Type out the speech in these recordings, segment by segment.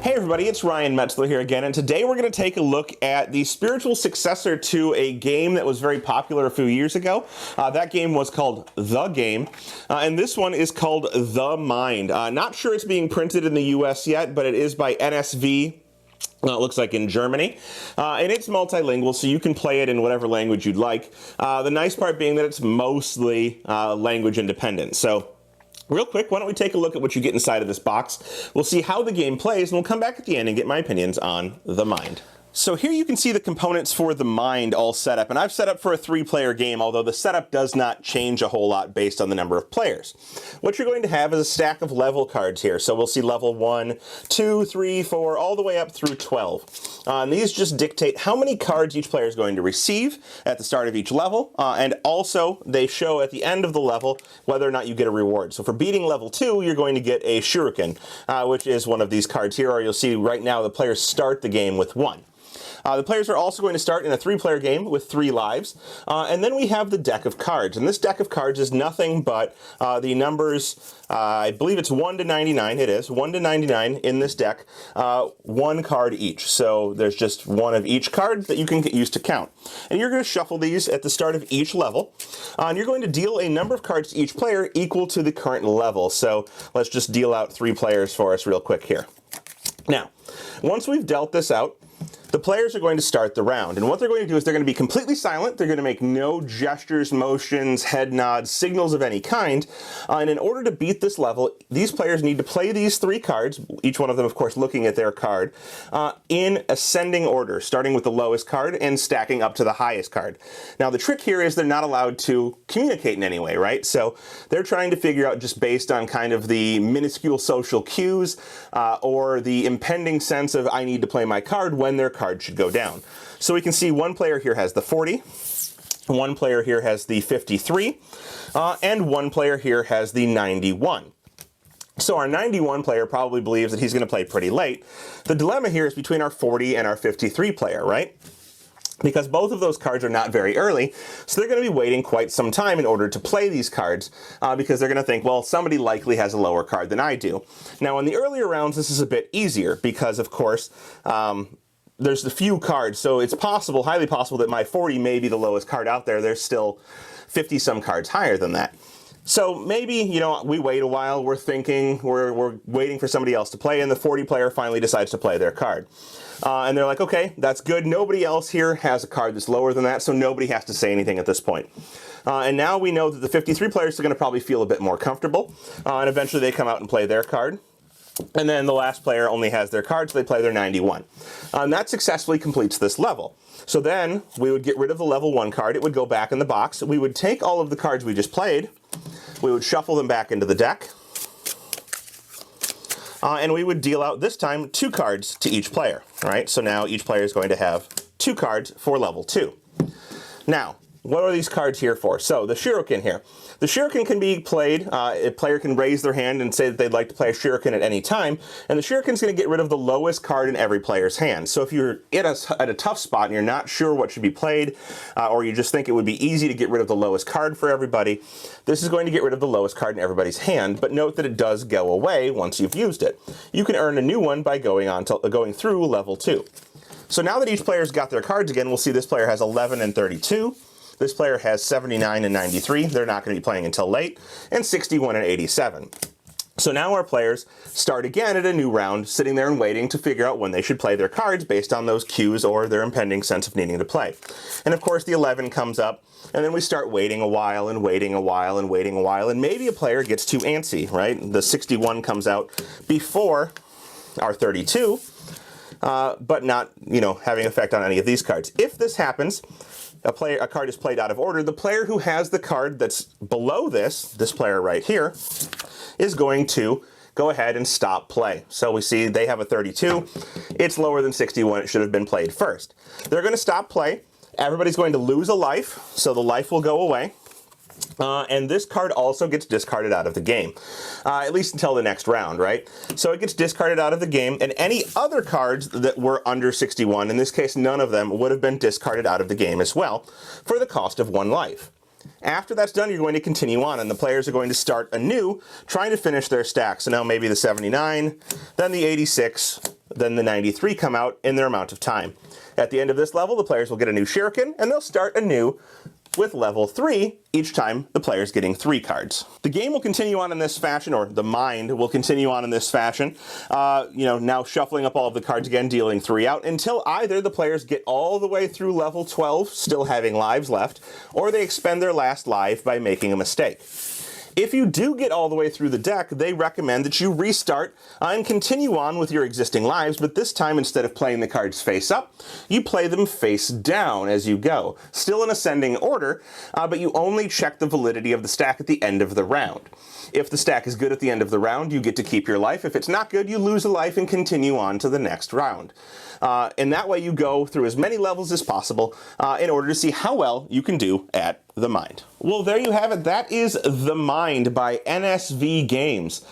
Hey everybody, it's Ryan Metzler here again, and today we're going to take a look at the spiritual successor to a game that was very popular a few years ago. That game was called The Game, and this one is called The Mind. Not sure it's being printed in the US yet, but it is by NSV. It looks like in Germany, and it's multilingual, so you can play it in whatever language you'd like. The nice part being that it's mostly language independent. So real quick, why don't we take a look at what you get inside of this box. We'll see how the game plays, and we'll come back at the end and get my opinions on The Mind. So here you can see the components for The Mind all set up, and I've set up for a 3-player game, although the setup does not change a whole lot based on the number of players. What you're going to have is a stack of level cards here, so we'll see level 1, 2, 3, 4, all the way up through 12. And these just dictate how many cards each player is going to receive at the start of each level, and also they show at the end of the level whether or not you get a reward. So for beating level 2, you're going to get a shuriken, which is one of these cards here, or you'll see right now the players start the game with 1. The players are also going to start in a 3-player game with 3 lives, and then we have the deck of cards. And this deck of cards is nothing but the numbers, I believe it's 1 to 99, it is, 1 to 99 in this deck, 1 card each. So there's just 1 of each card that you can use to count. And you're going to shuffle these at the start of each level, and you're going to deal a number of cards to each player equal to the current level. So let's just deal out 3 players for us real quick here. Now, once we've dealt this out, the players are going to start the round, and what they're going to do is they're going to be completely silent. They're going to make no gestures, motions, head nods, signals of any kind, and in order to beat this level, these players need to play these 3 cards, each one of them, of course, looking at their card, in ascending order, starting with the lowest card and stacking up to the highest card. Now, the trick here is they're not allowed to communicate in any way, right? So they're trying to figure out, just based on kind of the minuscule social cues or the impending sense of I need to play my card, when their card should go down. So we can see one player here has the 40, one player here has the 53, and one player here has the 91. So our 91 player probably believes that he's going to play pretty late. The dilemma here is between our 40 and our 53 player, right? Because both of those cards are not very early, so they're going to be waiting quite some time in order to play these cards, because they're going to think, well, somebody likely has a lower card than I do. Now, in the earlier rounds, this is a bit easier, because, of course, there's a few cards, so it's possible, highly possible, that my 40 may be the lowest card out there. There's still 50-some cards higher than that. So maybe, you know, we wait a while, we're thinking, we're waiting for somebody else to play, and the 40 player finally decides to play their card. And they're like, okay, that's good. Nobody else here has a card that's lower than that, so nobody has to say anything at this point. And now we know that the 53 players are going to probably feel a bit more comfortable, and eventually they come out and play their card. And then the last player only has their card, so they play their 91. And that successfully completes this level. So then we would get rid of the level 1 card. It would go back in the box. We would take all of the cards we just played. We would shuffle them back into the deck. And we would deal out, this time, 2 cards to each player. All right? So now each player is going to have 2 cards for level 2. Now, what are these cards here for? So the shuriken here. The shuriken can be played, a player can raise their hand and say that they'd like to play a shuriken at any time, and the shuriken's going to get rid of the lowest card in every player's hand. So if you're at a tough spot and you're not sure what should be played, or you just think it would be easy to get rid of the lowest card for everybody, this is going to get rid of the lowest card in everybody's hand, but note that it does go away once you've used it. You can earn a new one by going through level 2. So now that each player's got their cards again, we'll see this player has 11 and 32. This player has 79 and 93. They're not going to be playing until late. And 61 and 87. So now our players start again at a new round, sitting there and waiting to figure out when they should play their cards based on those cues or their impending sense of needing to play. And of course the 11 comes up, and then we start waiting a while and waiting a while and waiting a while, and maybe a player gets too antsy, right? The 61 comes out before our 32, but not, you know, having effect on any of these cards. If this happens, a card is played out of order. The player who has the card that's below this player right here, is going to go ahead and stop play. So we see they have a 32. It's lower than 61. It should have been played first. They're going to stop play. Everybody's going to lose a life, so the life will go away. And this card also gets discarded out of the game, at least until the next round, right? So it gets discarded out of the game, and any other cards that were under 61, in this case none of them, would have been discarded out of the game as well, for the cost of 1 life. After that's done, you're going to continue on, and the players are going to start anew, trying to finish their stack. So now maybe the 79, then the 86, then the 93 come out in their amount of time. At the end of this level, the players will get a new shuriken, and they'll start anew with level 3, each time the player's getting 3 cards. The game will continue on in this fashion, or the mind will continue on in this fashion, now shuffling up all of the cards again, dealing 3 out, until either the players get all the way through level 12, still having lives left, or they expend their last life by making a mistake. If you do get all the way through the deck, they recommend that you restart and continue on with your existing lives, but this time, instead of playing the cards face up, you play them face down as you go. Still in ascending order, but you only check the validity of the stack at the end of the round. If the stack is good at the end of the round, you get to keep your life. If it's not good, you lose a life and continue on to the next round. And that way you go through as many levels as possible in order to see how well you can do at The Mind. Well, there you have it. That is The Mind by NSV Games.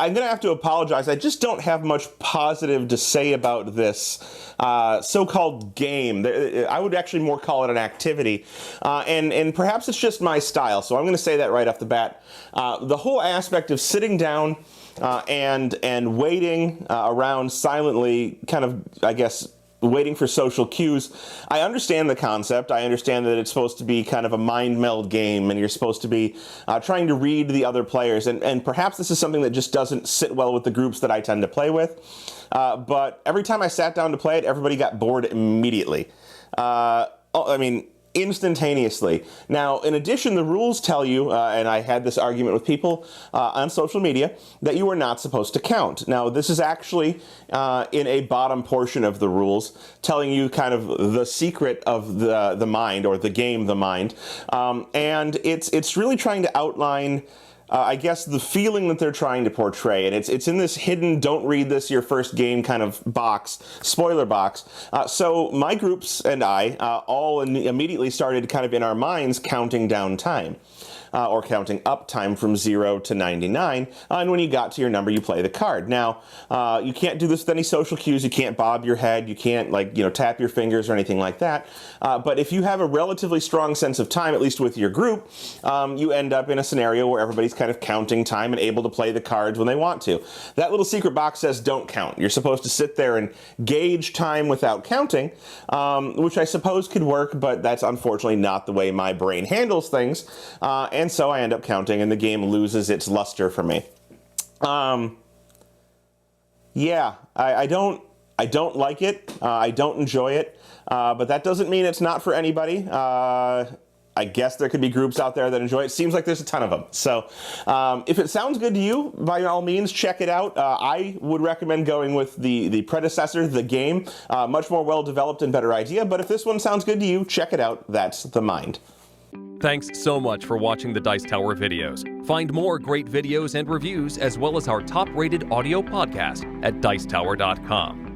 I'm going to have to apologize. I just don't have much positive to say about this so-called game. I would actually more call it an activity. And perhaps it's just my style, so I'm going to say that right off the bat. The whole aspect of sitting down and waiting around silently, kind of, I guess, waiting for social cues. I understand the concept. I understand that it's supposed to be kind of a mind meld game, and you're supposed to be trying to read the other players, and perhaps this is something that just doesn't sit well with the groups that I tend to play with. But every time I sat down to play it, everybody got bored immediately. Instantaneously. Now, in addition, the rules tell you, and I had this argument with people on social media, that you are not supposed to count. Now, this is actually in a bottom portion of the rules, telling you kind of the secret of the mind, or the game, The Mind, and it's really trying to outline I guess the feeling that they're trying to portray, and it's in this hidden, don't read this your first game kind of box, spoiler box. So my groups and I all immediately started kind of in our minds counting down time. Or counting up time from 0 to 99, and when you got to your number, you play the card. Now, you can't do this with any social cues. You can't bob your head. You can't, tap your fingers or anything like that. But if you have a relatively strong sense of time, at least with your group, you end up in a scenario where everybody's kind of counting time and able to play the cards when they want to. That little secret box says don't count. You're supposed to sit there and gauge time without counting, which I suppose could work, but that's unfortunately not the way my brain handles things. And so I end up counting, and the game loses its luster for me. Yeah, I don't like it. I don't enjoy it. But that doesn't mean it's not for anybody. I guess there could be groups out there that enjoy it. Seems like there's a ton of them. So if it sounds good to you, by all means, check it out. I would recommend going with the predecessor, The Game. Much more well-developed and better idea. But if this one sounds good to you, check it out. That's The Mind. Thanks so much for watching the Dice Tower videos. Find more great videos and reviews, as well as our top-rated audio podcast at Dicetower.com.